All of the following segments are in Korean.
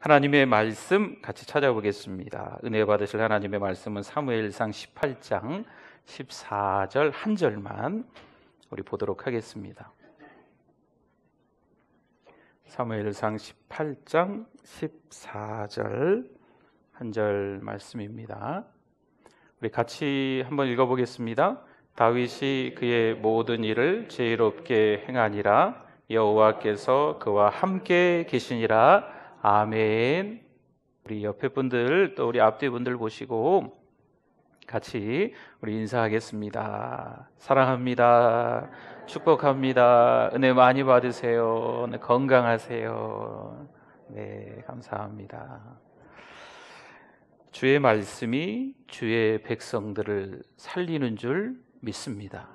하나님의 말씀 같이 찾아보겠습니다. 은혜 받으실 하나님의 말씀은 사무엘상 18장 14절 한 절만 우리 보도록 하겠습니다. 사무엘상 18장 14절 한 절 말씀입니다. 우리 같이 한번 읽어보겠습니다. 다윗이 그의 모든 일을 지혜롭게 행하니라. 여호와께서 그와 함께 계시니라. 아멘. 우리 옆에 분들 또 우리 앞뒤 분들 보시고 같이 우리 인사하겠습니다. 사랑합니다. 축복합니다. 은혜 많이 받으세요. 네, 건강하세요. 네, 감사합니다. 주의 말씀이 주의 백성들을 살리는 줄 믿습니다.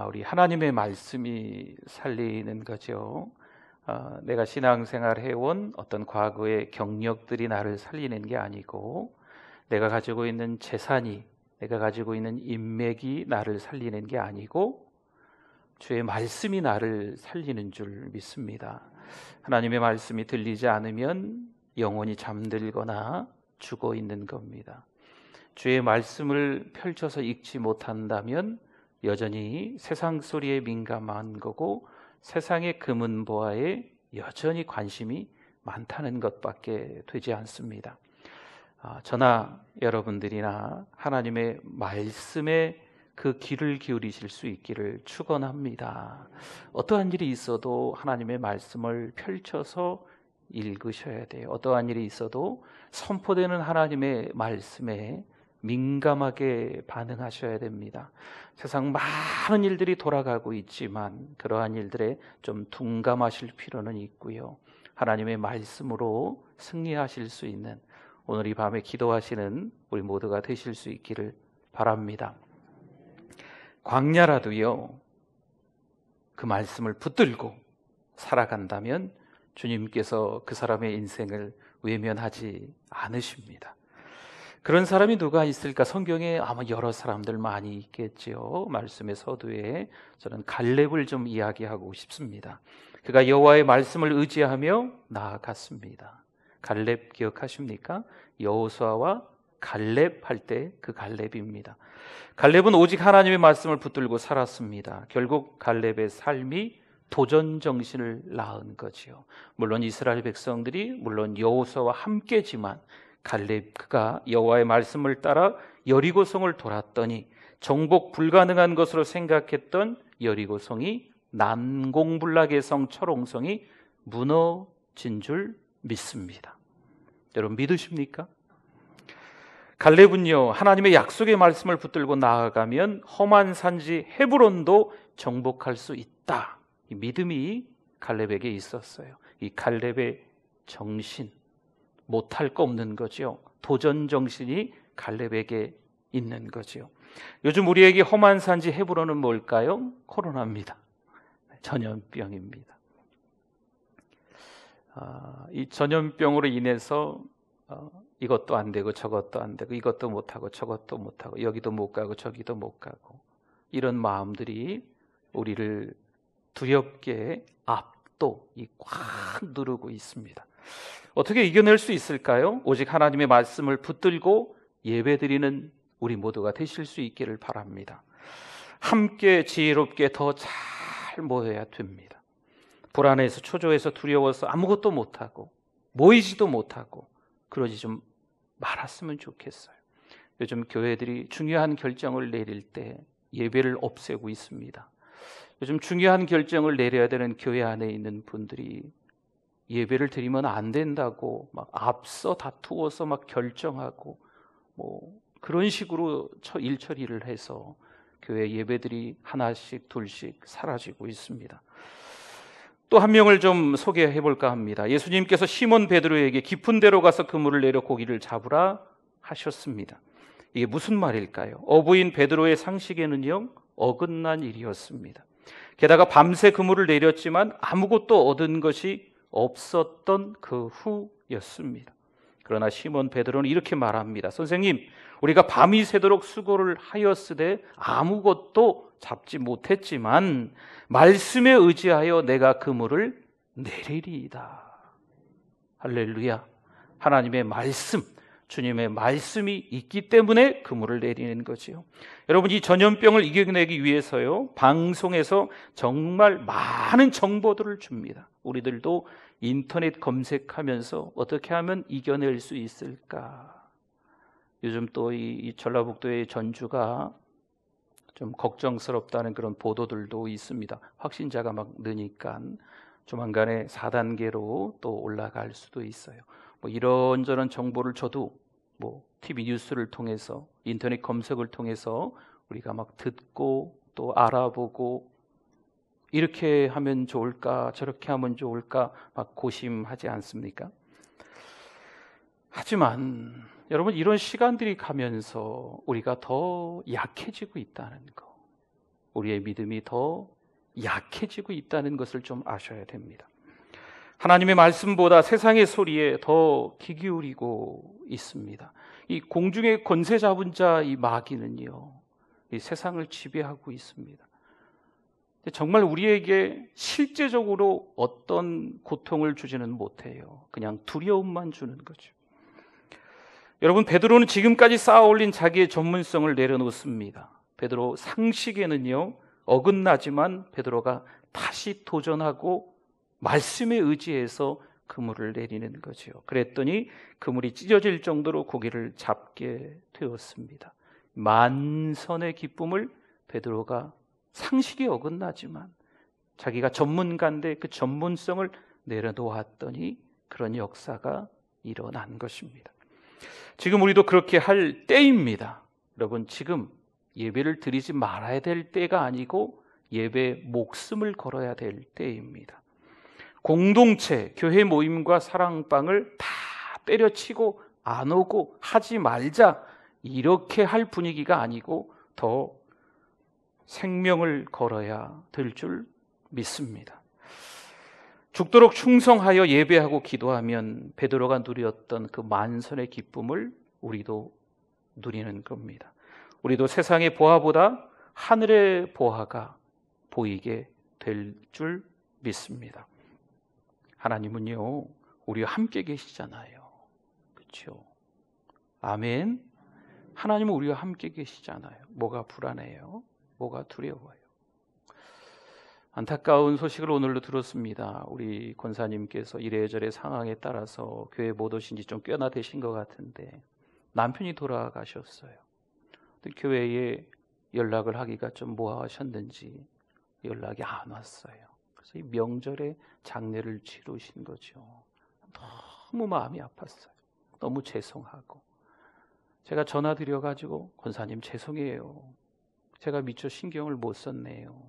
우리 하나님의 말씀이 살리는 거죠. 내가 신앙생활 해온 어떤 과거의 경력들이 나를 살리는 게 아니고, 내가 가지고 있는 재산이, 내가 가지고 있는 인맥이 나를 살리는 게 아니고 주의 말씀이 나를 살리는 줄 믿습니다. 하나님의 말씀이 들리지 않으면 영혼이 잠들거나 죽어 있는 겁니다. 주의 말씀을 펼쳐서 읽지 못한다면 여전히 세상 소리에 민감한 거고, 세상의 금은보화에 여전히 관심이 많다는 것밖에 되지 않습니다. 저나 여러분들이나 하나님의 말씀에 그 귀를 기울이실 수 있기를 축원합니다. 어떠한 일이 있어도 하나님의 말씀을 펼쳐서 읽으셔야 돼요. 어떠한 일이 있어도 선포되는 하나님의 말씀에 민감하게 반응하셔야 됩니다. 세상 많은 일들이 돌아가고 있지만 그러한 일들에 좀 둔감하실 필요는 있고요. 하나님의 말씀으로 승리하실 수 있는 오늘 이 밤에 기도하시는 우리 모두가 되실 수 있기를 바랍니다. 광야라도요, 그 말씀을 붙들고 살아간다면 주님께서 그 사람의 인생을 외면하지 않으십니다. 그런 사람이 누가 있을까? 성경에 아마 여러 사람들 많이 있겠지요. 말씀의 서두에 저는 갈렙을 좀 이야기하고 싶습니다. 그가 여호와의 말씀을 의지하며 나아갔습니다. 갈렙 기억하십니까? 여호수아와 갈렙 할 때 그 갈렙입니다. 갈렙은 오직 하나님의 말씀을 붙들고 살았습니다. 결국 갈렙의 삶이 도전 정신을 낳은 거지요. 물론 이스라엘 백성들이 물론 여호수아와 함께지만 갈렙 그가 여호와의 말씀을 따라 여리고성을 돌았더니 정복 불가능한 것으로 생각했던 여리고성이 난공불락의 성 철옹성이 무너진 줄 믿습니다. 여러분 믿으십니까? 갈렙은요, 하나님의 약속의 말씀을 붙들고 나아가면 험한 산지 헤브론도 정복할 수 있다. 이 믿음이 갈렙에게 있었어요. 이 갈렙의 정신, 못할 거 없는 거죠. 도전 정신이 갈렙에게 있는 거죠. 요즘 우리에게 험한 산지 헤브론은 뭘까요? 코로나입니다. 전염병입니다. 이 전염병으로 인해서 이것도 안 되고 저것도 안 되고 이것도 못하고 저것도 못하고 여기도 못 가고 저기도 못 가고, 이런 마음들이 우리를 두렵게 압도 꽉 누르고 있습니다. 어떻게 이겨낼 수 있을까요? 오직 하나님의 말씀을 붙들고 예배드리는 우리 모두가 되실 수 있기를 바랍니다. 함께 지혜롭게 더 잘 모여야 됩니다. 불안해서 초조해서 두려워서 아무것도 못하고 모이지도 못하고 그러지 좀 말았으면 좋겠어요. 요즘 교회들이 중요한 결정을 내릴 때 예배를 없애고 있습니다. 요즘 중요한 결정을 내려야 되는 교회 안에 있는 분들이 예배를 드리면 안 된다고 막 앞서 다투어서 막 결정하고 그런 식으로 일 처리를 해서 교회 예배들이 하나씩 둘씩 사라지고 있습니다. 또 한 명을 좀 소개해 볼까 합니다. 예수님께서 시몬 베드로에게 깊은 데로 가서 그물을 내려 고기를 잡으라 하셨습니다. 이게 무슨 말일까요? 어부인 베드로의 상식에는요, 어긋난 일이었습니다. 게다가 밤새 그물을 내렸지만 아무것도 얻은 것이 없었던 그 후였습니다. 그러나 시몬 베드로는 이렇게 말합니다. 선생님, 우리가 밤이 새도록 수고를 하였으되 아무것도 잡지 못했지만 말씀에 의지하여 내가 그물을 내리리이다. 할렐루야. 하나님의 말씀, 주님의 말씀이 있기 때문에 그물을 내리는 거지요. 여러분, 이 전염병을 이겨내기 위해서요, 방송에서 정말 많은 정보들을 줍니다. 우리들도 인터넷 검색하면서 어떻게 하면 이겨낼 수 있을까? 요즘 또 이 전라북도의 전주가 좀 걱정스럽다는 그런 보도들도 있습니다. 확진자가 막 느니까 조만간에 4단계로 또 올라갈 수도 있어요. 뭐 이런저런 정보를 저도 TV 뉴스를 통해서, 인터넷 검색을 통해서 우리가 막 듣고 또 알아보고, 이렇게 하면 좋을까 저렇게 하면 좋을까 막 고심하지 않습니까? 하지만 여러분, 이런 시간들이 가면서 우리가 더 약해지고 있다는 거, 우리의 믿음이 더 약해지고 있다는 것을 좀 아셔야 됩니다. 하나님의 말씀보다 세상의 소리에 더 귀 기울이고 있습니다. 이 공중의 권세 잡은 자 이 마귀는요, 이 세상을 지배하고 있습니다. 정말 우리에게 실제적으로 어떤 고통을 주지는 못해요. 그냥 두려움만 주는 거죠. 여러분, 베드로는 지금까지 쌓아올린 자기의 전문성을 내려놓습니다. 베드로 상식에는요 어긋나지만 베드로가 다시 도전하고 말씀에 의지해서 그물을 내리는 거죠. 그랬더니 그물이 찢어질 정도로 고기를 잡게 되었습니다. 만선의 기쁨을 베드로가 상식이 어긋나지만 자기가 전문가인데 그 전문성을 내려놓았더니 그런 역사가 일어난 것입니다. 지금 우리도 그렇게 할 때입니다. 여러분, 지금 예배를 드리지 말아야 될 때가 아니고 예배에 목숨을 걸어야 될 때입니다. 공동체, 교회 모임과 사랑방을 다 때려치고 안 오고 하지 말자, 이렇게 할 분위기가 아니고 더 생명을 걸어야 될 줄 믿습니다. 죽도록 충성하여 예배하고 기도하면 베드로가 누렸던 그 만선의 기쁨을 우리도 누리는 겁니다. 우리도 세상의 보화보다 하늘의 보화가 보이게 될 줄 믿습니다. 하나님은요, 우리와 함께 계시잖아요. 그렇죠? 아멘. 하나님은 우리와 함께 계시잖아요. 뭐가 불안해요? 뭐가 두려워요? 안타까운 소식을 오늘로 들었습니다. 우리 권사님께서 이래저래 상황에 따라서 교회 못 오신 지 좀 꽤나 되신 것 같은데 남편이 돌아가셨어요. 교회에 연락을 하기가 좀 뭐하셨는지 연락이 안 왔어요. 그래서 이 명절에 장례를 치르신 거죠. 너무 마음이 아팠어요. 너무 죄송하고, 제가 전화 드려가지고 권사님 죄송해요. 제가 미처 신경을 못 썼네요.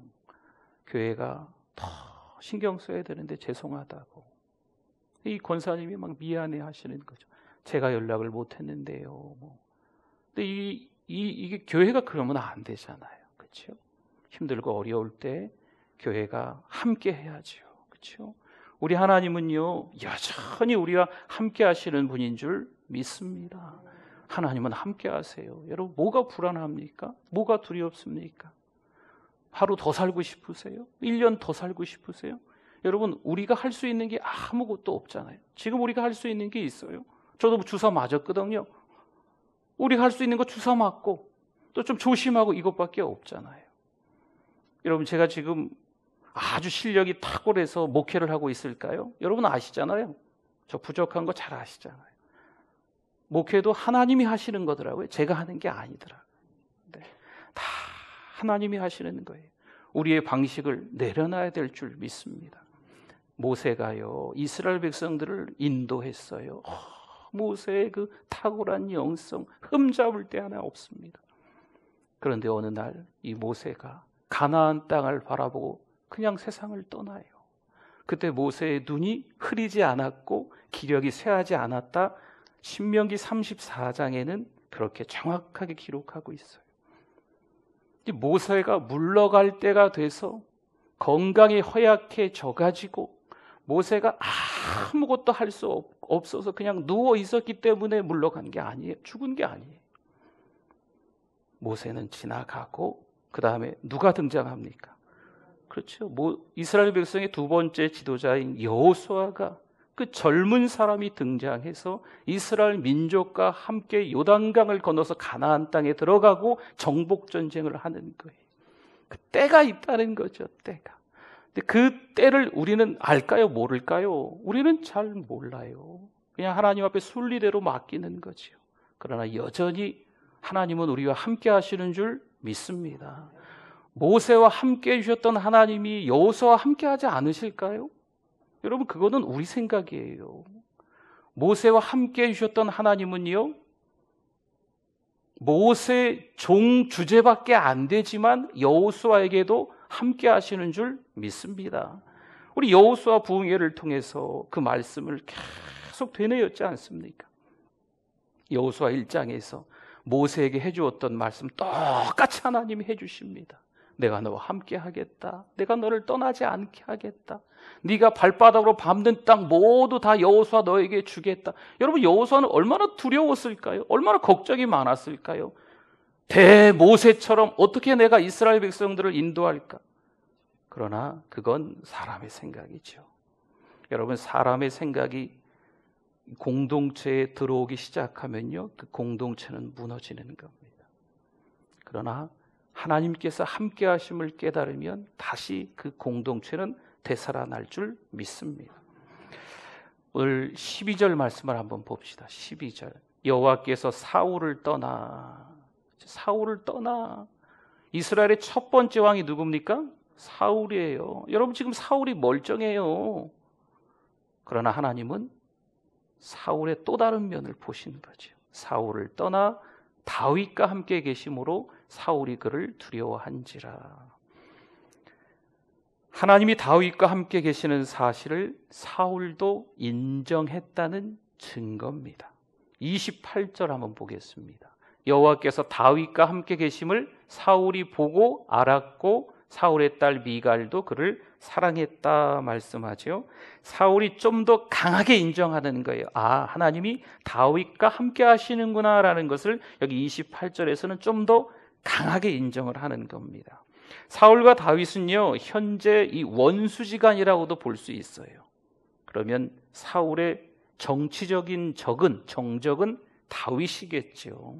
교회가 더 신경 써야 되는데 죄송하다고. 이 권사님이 막 미안해 하시는 거죠. 제가 연락을 못 했는데요. 근데 이게 교회가 그러면 안 되잖아요. 그렇죠? 힘들고 어려울 때 교회가 함께 해야죠. 그렇죠? 우리 하나님은요, 여전히 우리와 함께 하시는 분인 줄 믿습니다. 하나님은 함께 하세요. 여러분, 뭐가 불안합니까? 뭐가 두렵습니까? 하루 더 살고 싶으세요? 1년 더 살고 싶으세요? 여러분, 우리가 할 수 있는 게 아무것도 없잖아요. 지금 우리가 할 수 있는 게 있어요. 저도 주사 맞았거든요. 우리가 할 수 있는 거 주사 맞고 또 좀 조심하고 이것밖에 없잖아요. 여러분, 제가 지금 아주 실력이 탁월해서 목회를 하고 있을까요? 여러분 아시잖아요. 저 부족한 거 잘 아시잖아요. 목회도 하나님이 하시는 거더라고요. 제가 하는 게 아니더라고요. 네. 다 하나님이 하시는 거예요. 우리의 방식을 내려놔야 될 줄 믿습니다. 모세가요, 이스라엘 백성들을 인도했어요. 모세의 그 탁월한 영성, 흠잡을 데 하나 없습니다. 그런데 어느 날 이 모세가 가나안 땅을 바라보고 그냥 세상을 떠나요. 그때 모세의 눈이 흐리지 않았고 기력이 쇠하지 않았다. 신명기 34장에는 그렇게 정확하게 기록하고 있어요. 모세가 물러갈 때가 돼서 건강이 허약해져 가지고 모세가 아무것도 할 수 없어서 그냥 누워 있었기 때문에 물러간 게 아니에요. 죽은 게 아니에요. 모세는 지나가고 그 다음에 누가 등장합니까? 그렇죠. 이스라엘 백성의 두 번째 지도자인 여호수아가 그 젊은 사람이 등장해서 이스라엘 민족과 함께 요단강을 건너서 가나안 땅에 들어가고 정복 전쟁을 하는 거예요. 그 때가 있다는 거죠, 때가. 근데 그 때를 우리는 알까요, 모를까요? 우리는 잘 몰라요. 그냥 하나님 앞에 순리대로 맡기는 거죠. 그러나 여전히 하나님은 우리와 함께 하시는 줄 믿습니다. 모세와 함께 해주셨던 하나님이 여호수아와 함께 하지 않으실까요? 여러분, 그거는 우리 생각이에요. 모세와 함께 해주셨던 하나님은요, 모세 종 주제밖에 안 되지만 여호수아에게도 함께 하시는 줄 믿습니다. 우리 여호수아 부흥회를 통해서 그 말씀을 계속 되뇌었지 않습니까? 여호수아 1장에서 모세에게 해주었던 말씀 똑같이 하나님이 해주십니다. 내가 너와 함께 하겠다. 내가 너를 떠나지 않게 하겠다. 네가 발바닥으로 밟는 땅 모두 다 여호수아 너에게 주겠다. 여러분, 여호수아는 얼마나 두려웠을까요? 얼마나 걱정이 많았을까요? 대모세처럼 어떻게 내가 이스라엘 백성들을 인도할까? 그러나 그건 사람의 생각이죠. 여러분, 사람의 생각이 공동체에 들어오기 시작하면요, 그 공동체는 무너지는 겁니다. 그러나 하나님께서 함께 하심을 깨달으면 다시 그 공동체는 되살아날 줄 믿습니다. 오늘 12절 말씀을 한번 봅시다. 12절. 여호와께서 사울을 떠나. 이스라엘의 첫 번째 왕이 누굽니까? 사울이에요. 여러분, 지금 사울이 멀쩡해요. 그러나 하나님은 사울의 또 다른 면을 보신 거죠. 사울을 떠나 다윗과 함께 계심으로 사울이 그를 두려워한지라. 하나님이 다윗과 함께 계시는 사실을 사울도 인정했다는 증거입니다. 28절 한번 보겠습니다. 여호와께서 다윗과 함께 계심을 사울이 보고 알았고 사울의 딸 미갈도 그를 사랑했다 말씀하죠. 사울이 좀 더 강하게 인정하는 거예요. 아, 하나님이 다윗과 함께 하시는구나 라는 것을 여기 28절에서는 좀 더 강하게 인정을 하는 겁니다. 사울과 다윗은요, 현재 이 원수지간이라고도 볼 수 있어요. 그러면 사울의 정치적인 정적은 다윗이겠죠.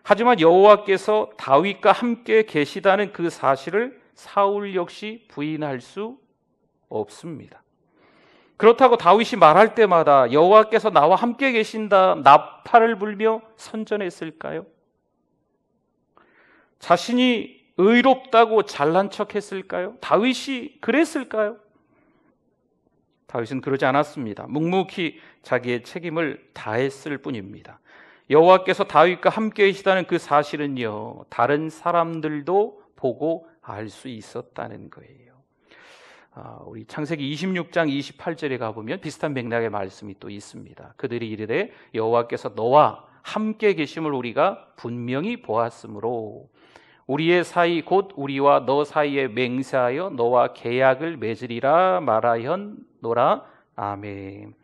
하지만 여호와께서 다윗과 함께 계시다는 그 사실을 사울 역시 부인할 수 없습니다. 그렇다고 다윗이 말할 때마다 여호와께서 나와 함께 계신다 나팔을 불며 선전했을까요? 자신이 의롭다고 잘난 척했을까요? 다윗이 그랬을까요? 다윗은 그러지 않았습니다. 묵묵히 자기의 책임을 다했을 뿐입니다. 여호와께서 다윗과 함께 계시다는 그 사실은요, 다른 사람들도 보고 알 수 있었다는 거예요. 우리 창세기 26장 28절에 가보면 비슷한 맥락의 말씀이 또 있습니다. 그들이 이르되 여호와께서 너와 함께 계심을 우리가 분명히 보았으므로 우리의 사이 곧 우리와 너 사이에 맹세하여 너와 계약을 맺으리라 말하였노라. 아멘.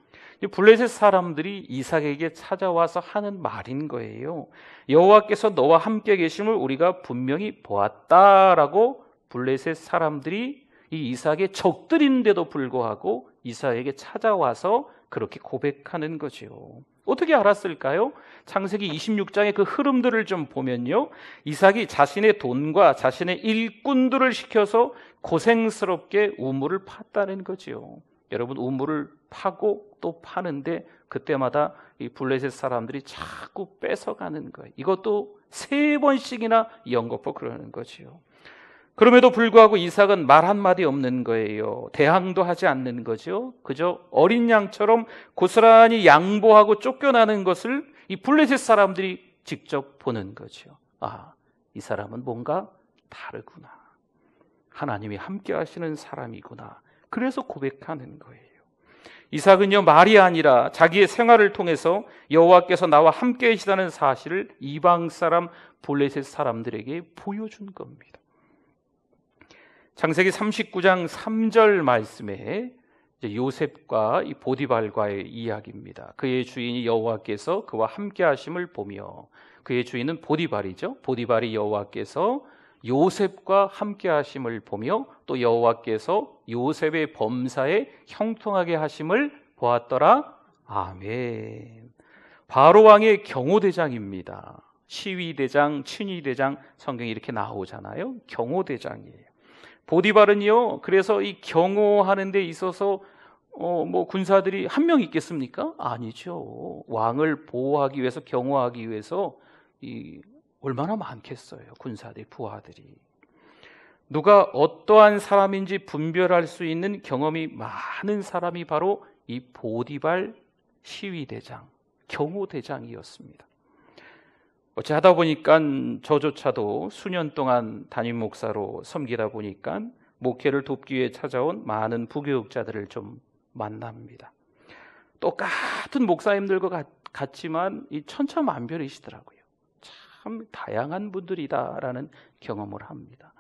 블레셋 사람들이 이삭에게 찾아와서 하는 말인 거예요. 여호와께서 너와 함께 계심을 우리가 분명히 보았다라고 블레셋 사람들이 이 이삭의 적들인데도 불구하고 이삭에게 찾아와서 그렇게 고백하는 거죠. 어떻게 알았을까요? 창세기 26장의 그 흐름들을 좀 보면요, 이삭이 자신의 돈과 자신의 일꾼들을 시켜서 고생스럽게 우물을 팠다는 거죠. 여러분, 우물을 파고 또 파는데 그때마다 이 블레셋 사람들이 자꾸 뺏어가는 거예요. 이것도 3번씩이나 연거푸 그러는 거죠. 그럼에도 불구하고 이삭은 말 한마디 없는 거예요. 대항도 하지 않는 거죠. 그저 어린 양처럼 고스란히 양보하고 쫓겨나는 것을 이 블레셋 사람들이 직접 보는 거죠. 아, 이 사람은 뭔가 다르구나. 하나님이 함께 하시는 사람이구나. 그래서 고백하는 거예요. 이삭은요, 말이 아니라 자기의 생활을 통해서 여호와께서 나와 함께 계시다는 사실을 이방 사람 블레셋 사람들에게 보여준 겁니다. 창세기 39장 3절 말씀에 이제 요셉과 이 보디발과의 이야기입니다. 그의 주인이 여호와께서 그와 함께 하심을 보며, 그의 주인은 보디발이죠. 보디발이 여호와께서 요셉과 함께 하심을 보며 또 여호와께서 요셉의 범사에 형통하게 하심을 보았더라. 아멘. 바로 왕의 경호대장입니다. 시위대장, 친위대장, 성경에 이렇게 나오잖아요. 경호대장이에요. 보디발은요, 그래서 이 경호하는 데 있어서 군사들이 한 명 있겠습니까? 아니죠. 왕을 보호하기 위해서, 경호하기 위해서 얼마나 많겠어요. 군사들이, 부하들이. 누가 어떠한 사람인지 분별할 수 있는 경험이 많은 사람이 바로 이 보디발 시위대장, 경호대장이었습니다. 어찌하다 보니까 저조차도 수년 동안 담임 목사로 섬기다 보니까 목회를 돕기 위해 찾아온 많은 부교육자들을 좀 만납니다. 똑같은 목사님들과 같지만 이 천차만별이시더라고요. 참 다양한 분들이다라는 경험을 합니다.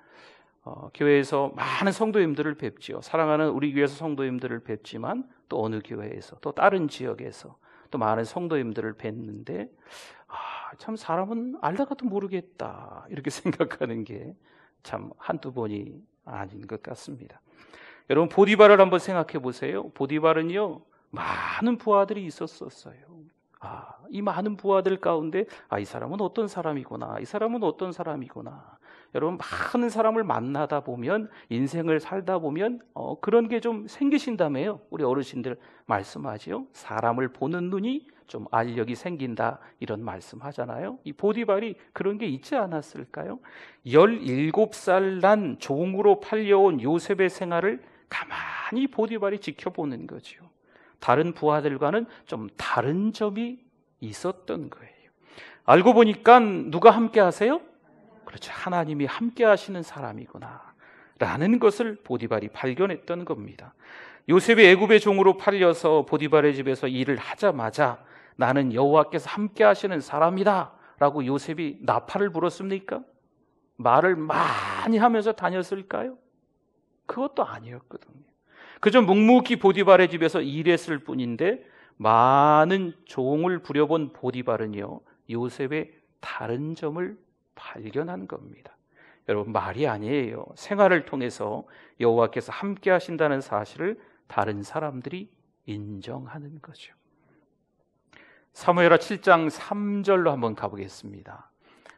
교회에서 많은 성도님들을 뵙지요. 사랑하는 우리 교회에서 성도님들을 뵙지만 또 어느 교회에서 또 다른 지역에서 또 많은 성도님들을 뵙는데 참 사람은 알다가도 모르겠다 이렇게 생각하는 게 참 한두 번이 아닌 것 같습니다. 여러분 보디발을 한번 생각해 보세요. 보디발은요 많은 부하들이 있었어요. 이 많은 부하들 가운데 이 사람은 어떤 사람이구나, 이 사람은 어떤 사람이구나. 여러분 많은 사람을 만나다 보면, 인생을 살다 보면 그런 게 좀 생기신다며요. 우리 어르신들 말씀하지요. 사람을 보는 눈이 좀 알력이 생긴다 이런 말씀하잖아요. 이 보디발이 그런 게 있지 않았을까요? 17살 난 종으로 팔려온 요셉의 생활을 가만히 보디발이 지켜보는 거죠. 다른 부하들과는 좀 다른 점이 있었던 거예요. 알고 보니까 누가 함께 하세요? 그렇죠. 하나님이 함께 하시는 사람이구나 라는 것을 보디발이 발견했던 겁니다. 요셉이 애굽의 종으로 팔려서 보디발의 집에서 일을 하자마자 나는 여호와께서 함께 하시는 사람이다 라고 요셉이 나팔을 불었습니까? 말을 많이 하면서 다녔을까요? 그것도 아니었거든요. 그저 묵묵히 보디발의 집에서 일했을 뿐인데 많은 종을 부려본 보디발은요 요셉의 다른 점을 발견한 겁니다. 여러분 말이 아니에요. 생활을 통해서 여호와께서 함께 하신다는 사실을 다른 사람들이 인정하는 거죠. 사무엘하 7장 3절로 한번 가보겠습니다.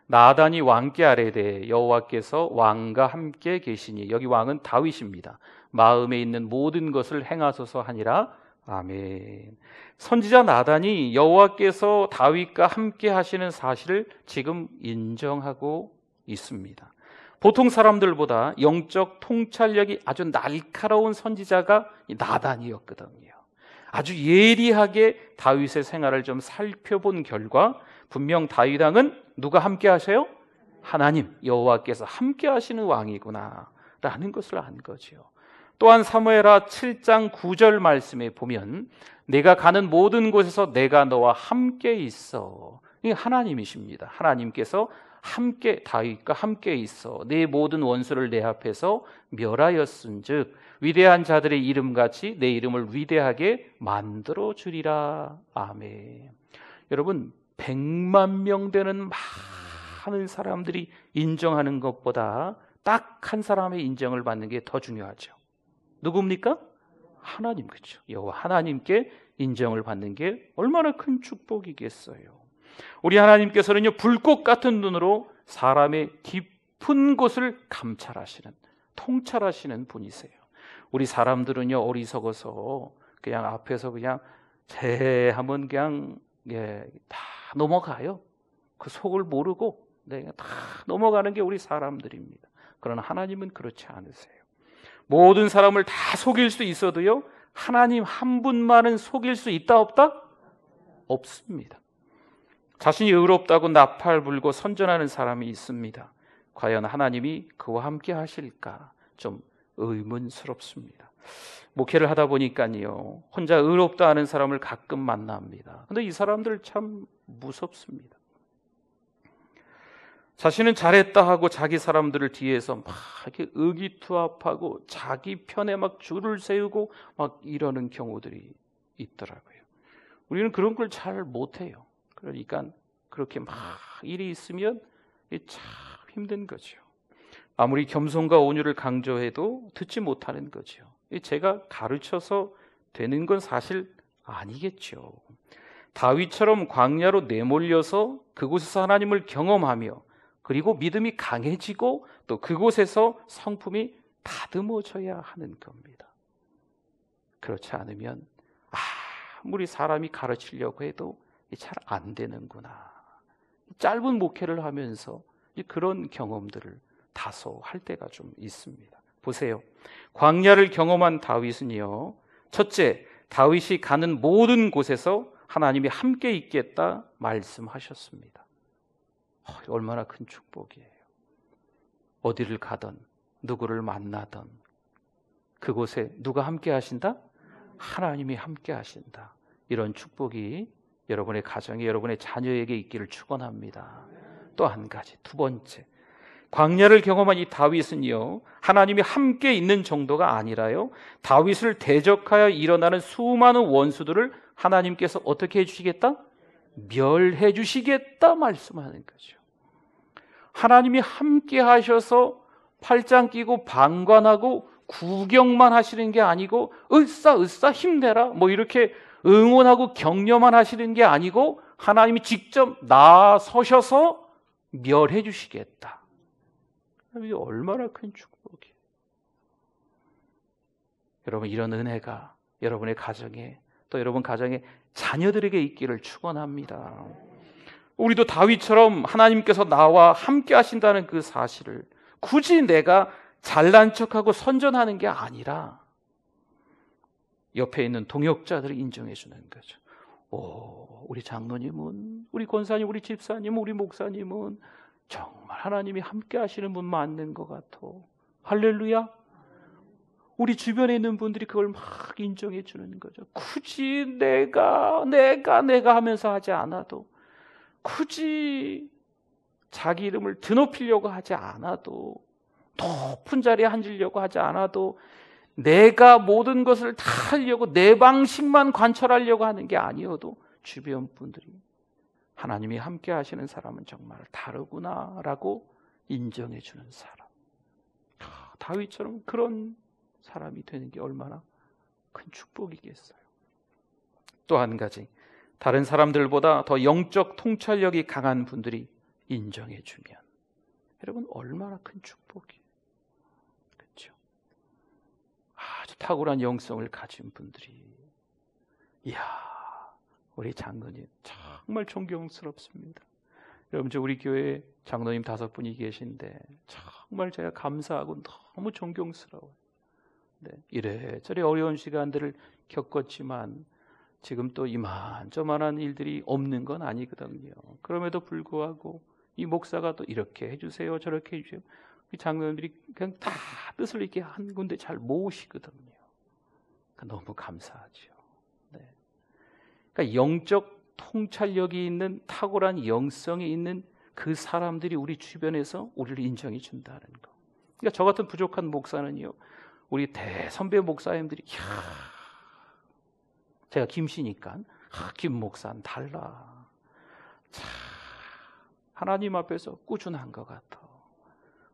나단이 왕께 아뢰되 여호와께서 왕과 함께 계시니, 여기 왕은 다윗입니다. 마음에 있는 모든 것을 행하소서 하니라. 아멘. 선지자 나단이 여호와께서 다윗과 함께 하시는 사실을 지금 인정하고 있습니다. 보통 사람들보다 영적 통찰력이 아주 날카로운 선지자가 나단이었거든요. 아주 예리하게 다윗의 생활을 좀 살펴본 결과 분명 다윗 왕은 누가 함께 하세요? 하나님, 여호와께서 함께 하시는 왕이구나 라는 것을 안 거죠. 또한 사무엘하 7장 9절 말씀에 보면 내가 가는 모든 곳에서 내가 너와 함께 있어. 이게 하나님이십니다. 하나님께서 함께, 다윗과 함께 있어 내 모든 원수를 내 앞에서 멸하였은즉 위대한 자들의 이름같이 내 이름을 위대하게 만들어 주리라. 아멘. 여러분 100만 명 되는 많은 사람들이 인정하는 것보다 딱 한 사람의 인정을 받는 게 더 중요하죠. 누굽니까? 하나님, 그렇죠. 여호와 하나님께 인정을 받는 게 얼마나 큰 축복이겠어요. 우리 하나님께서는요 불꽃 같은 눈으로 사람의 깊은 곳을 감찰하시는, 통찰하시는 분이세요. 우리 사람들은요 어리석어서 그냥 앞에서 그냥 하면 그냥 다 넘어가요. 그 속을 모르고 다 넘어가는 게 우리 사람들입니다. 그러나 하나님은 그렇지 않으세요. 모든 사람을 다 속일 수 있어도요 하나님 한 분만은 속일 수 있다 없다? 없습니다. 자신이 의롭다고 나팔 불고 선전하는 사람이 있습니다. 과연 하나님이 그와 함께 하실까 좀 의문스럽습니다. 목회를 하다 보니까요 혼자 의롭다 하는 사람을 가끔 만납니다. 그런데 이 사람들 참 무섭습니다. 자신은 잘했다 하고 자기 사람들을 뒤에서 막 이렇게 의기투합하고 자기 편에 막 줄을 세우고 막 이러는 경우들이 있더라고요. 우리는 그런 걸 잘 못해요. 그러니까 그렇게 막 일이 있으면 참 힘든 거죠. 아무리 겸손과 온유를 강조해도 듣지 못하는 거죠. 제가 가르쳐서 되는 건 사실 아니겠죠. 다윗처럼 광야로 내몰려서 그곳에서 하나님을 경험하며 그리고 믿음이 강해지고 또 그곳에서 성품이 다듬어져야 하는 겁니다. 그렇지 않으면 아무리 사람이 가르치려고 해도 잘 안 되는구나. 짧은 목회를 하면서 그런 경험들을 다소 할 때가 좀 있습니다. 보세요. 광야를 경험한 다윗은요, 첫째, 다윗이 가는 모든 곳에서 하나님이 함께 있겠다 말씀하셨습니다. 얼마나 큰 축복이에요. 어디를 가든 누구를 만나든 그곳에 누가 함께 하신다? 하나님이 함께 하신다. 이런 축복이 여러분의 가정에, 여러분의 자녀에게 있기를 축원합니다. 또 한 가지, 두 번째, 광야를 경험한 이 다윗은요, 하나님이 함께 있는 정도가 아니라요, 다윗을 대적하여 일어나는 수많은 원수들을 하나님께서 어떻게 해주시겠다? 멸해 주시겠다 말씀하는 거죠. 하나님이 함께 하셔서 팔짱 끼고 방관하고 구경만 하시는 게 아니고 으쌰 힘내라 뭐 이렇게 응원하고 격려만 하시는 게 아니고 하나님이 직접 나서셔서 멸해 주시겠다. 이게 얼마나 큰 축복이에요. 여러분, 이런 은혜가 여러분의 가정에, 또 여러분 가정의 자녀들에게 있기를 축원합니다. 우리도 다윗처럼 하나님께서 나와 함께 하신다는 그 사실을 굳이 내가 잘난 척하고 선전하는 게 아니라 옆에 있는 동역자들을 인정해 주는 거죠. 우리 장로님은, 우리 권사님, 우리 집사님, 우리 목사님은 정말 하나님이 함께 하시는 분 맞는 것 같아. 할렐루야. 우리 주변에 있는 분들이 그걸 막 인정해 주는 거죠. 굳이 내가 하면서 하지 않아도, 굳이 자기 이름을 드높이려고 하지 않아도, 높은 자리에 앉으려고 하지 않아도, 내가 모든 것을 다 하려고 내 방식만 관철하려고 하는 게 아니어도 주변 분들이 하나님이 함께 하시는 사람은 정말 다르구나라고 인정해 주는 사람. 다윗처럼 그런 사람이 되는 게 얼마나 큰 축복이겠어요. 또 한 가지, 다른 사람들보다 더 영적 통찰력이 강한 분들이 인정해 주면 여러분 얼마나 큰 축복이에요. 그렇죠? 아주 탁월한 영성을 가진 분들이, 이야, 우리 장로님 정말 존경스럽습니다. 여러분, 저 우리 교회에 장로님 5분이 계신데 정말 제가 감사하고 너무 존경스러워요. 네, 이래저래 어려운 시간들을 겪었지만 지금 또 이만저만한 일들이 없는 건 아니거든요. 그럼에도 불구하고 이 목사가 또 이렇게 해주세요, 저렇게 해주세요. 이 장로님들이 그냥 다 뜻을 이렇게 한 군데 잘 모으시거든요. 너무 감사하죠. 네. 그러니까 영적 통찰력이 있는, 탁월한 영성이 있는 그 사람들이 우리 주변에서 우리를 인정해 준다는 거. 그러니까 저 같은 부족한 목사는요, 우리 대선배 목사님들이, 제가 김씨니까 김 목사는 달라. 참 하나님 앞에서 꾸준한 것 같아.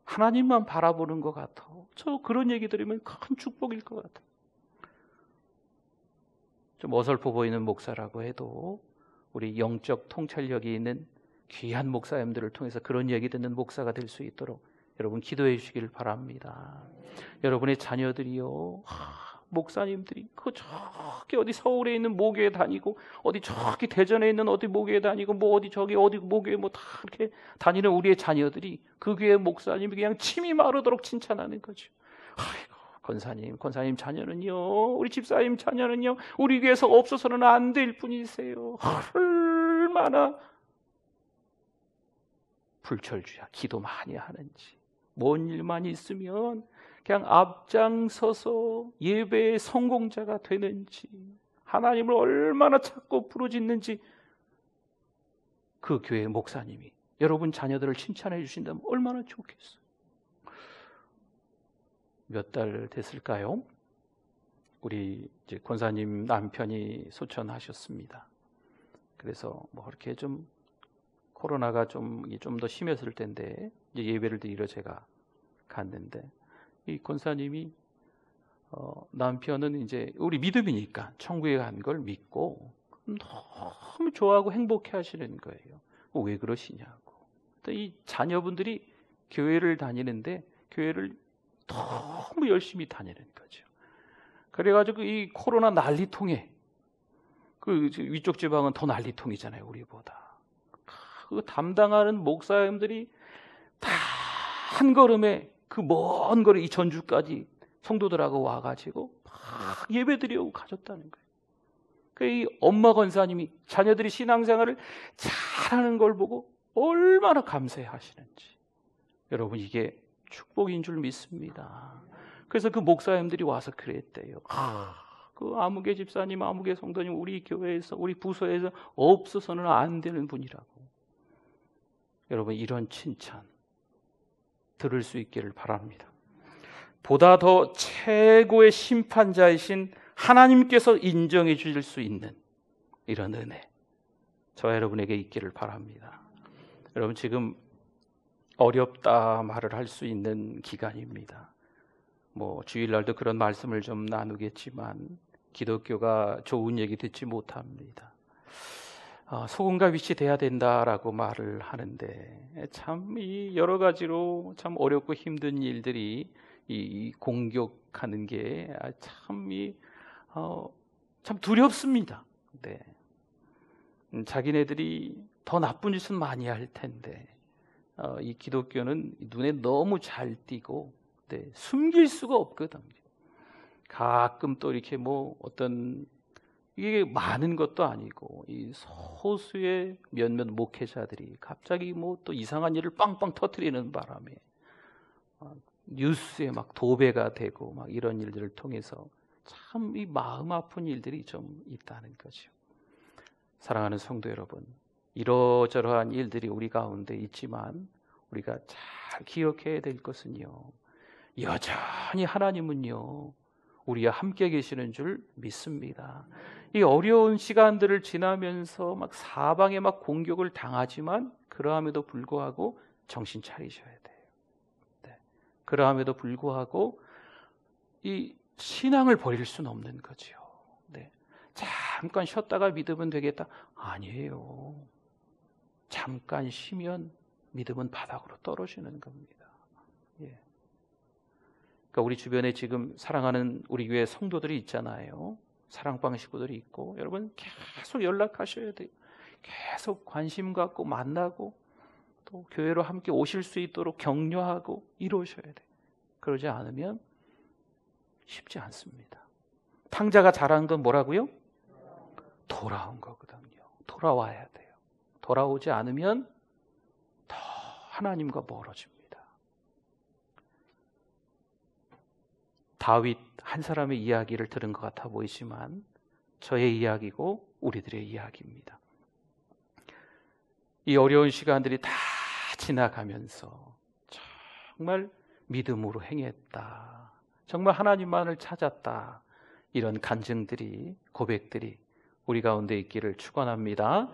하나님만 바라보는 것 같아. 저 그런 얘기 들으면 큰 축복일 것 같아. 좀 어설퍼 보이는 목사라고 해도 우리 영적 통찰력이 있는 귀한 목사님들을 통해서 그런 얘기 듣는 목사가 될 수 있도록 여러분 기도해 주시길 바랍니다. 여러분의 자녀들이요, 목사님들이 저기 어디 서울에 있는 모교에 다니고, 어디 저기 대전에 있는 어디 모교에 다니고, 뭐 어디 저기 어디 모교에 뭐 다 이렇게 다니는 우리의 자녀들이 그 교회 목사님이 그냥 침이 마르도록 칭찬하는 거죠. 아이고, 권사님 자녀는요, 우리 집사님 자녀는요, 우리 교회에서 없어서는 안 될 분이세요. 얼마나 불철주야, 기도 많이 하는지, 뭔 일만 있으면 그냥 앞장서서 예배의 성공자가 되는지, 하나님을 얼마나 찾고 부르짖는지 그 교회 목사님이 여러분 자녀들을 칭찬해 주신다면 얼마나 좋겠어요. 몇 달 됐을까요? 우리 이제 권사님 남편이 소천하셨습니다. 그래서 뭐 이렇게 좀 코로나가 좀 더 심했을 텐데 이제 예배를 드리러 제가 갔는데 이 권사님이 남편은 이제 우리 믿음이니까 천국에 간 걸 믿고 너무 좋아하고 행복해 하시는 거예요. 왜 그러시냐고. 또 이 자녀분들이 교회를 다니는데 교회를 너무 열심히 다니는 거죠. 그래가지고 이 코로나 난리통에 그 위쪽 지방은 더 난리통이잖아요, 우리보다. 그 담당하는 목사님들이 다 한 걸음에 그 먼 거리 이 전주까지 성도들하고 와가지고 막 예배드리고 가졌다는 거예요. 그 이 엄마 권사님이 자녀들이 신앙생활을 잘하는 걸 보고 얼마나 감사해하시는지. 여러분, 이게 축복인 줄 믿습니다. 그래서 그 목사님들이 와서 그랬대요. 그 아무개 집사님, 아무개 성도님 우리 교회에서, 우리 부서에서 없어서는 안 되는 분이라고. 여러분, 이런 칭찬 들을 수 있기를 바랍니다. 보다 더 최고의 심판자이신 하나님께서 인정해 주실 수 있는 이런 은혜, 저와 여러분에게 있기를 바랍니다. 여러분, 지금 어렵다 말을 할 수 있는 기간입니다. 주일날도 그런 말씀을 좀 나누겠지만 기독교가 좋은 얘기 듣지 못합니다. 소금과 빛이 돼야 된다라고 말을 하는데 참 이 여러 가지로 참 어렵고 힘든 일들이 이 공격하는 게 참 두렵습니다. 네. 자기네들이 더 나쁜 짓은 많이 할 텐데 이 기독교는 눈에 너무 잘 띄고 숨길 수가 없거든요. 가끔 또 이렇게 어떤 이게 많은 것도 아니고 이 소수의 몇몇 목회자들이 갑자기 또 이상한 일을 빵빵 터뜨리는 바람에 뉴스에 막 도배가 되고 막 이런 일들을 통해서 참 이 마음 아픈 일들이 좀 있다는 거죠. 사랑하는 성도 여러분, 이러저러한 일들이 우리 가운데 있지만 우리가 잘 기억해야 될 것은요, 여전히 하나님은요 우리와 함께 계시는 줄 믿습니다. 이 어려운 시간들을 지나면서 막 사방에 막 공격을 당하지만 그러함에도 불구하고 정신 차리셔야 돼요. 네. 그러함에도 불구하고 이 신앙을 버릴 수는 없는 거죠. 네. 잠깐 쉬었다가 믿으면 되겠다. 아니에요. 잠깐 쉬면 믿음은 바닥으로 떨어지는 겁니다. 예. 그러니까 우리 주변에 지금 사랑하는 우리 교회 성도들이 있잖아요. 사랑방 식구들이 있고, 여러분 계속 연락하셔야 돼요. 계속 관심 갖고 만나고 또 교회로 함께 오실 수 있도록 격려하고 이러셔야 돼요. 그러지 않으면 쉽지 않습니다. 탕자가 잘하는 건 뭐라고요? 돌아온 거거든요. 돌아와야 돼요. 돌아오지 않으면 더 하나님과 멀어집니다. 다윗 한 사람의 이야기를 들은 것 같아 보이지만 저의 이야기고 우리들의 이야기입니다. 이 어려운 시간들이 다 지나가면서 정말 믿음으로 행했다, 정말 하나님만을 찾았다, 이런 간증들이, 고백들이 우리 가운데 있기를 축원합니다.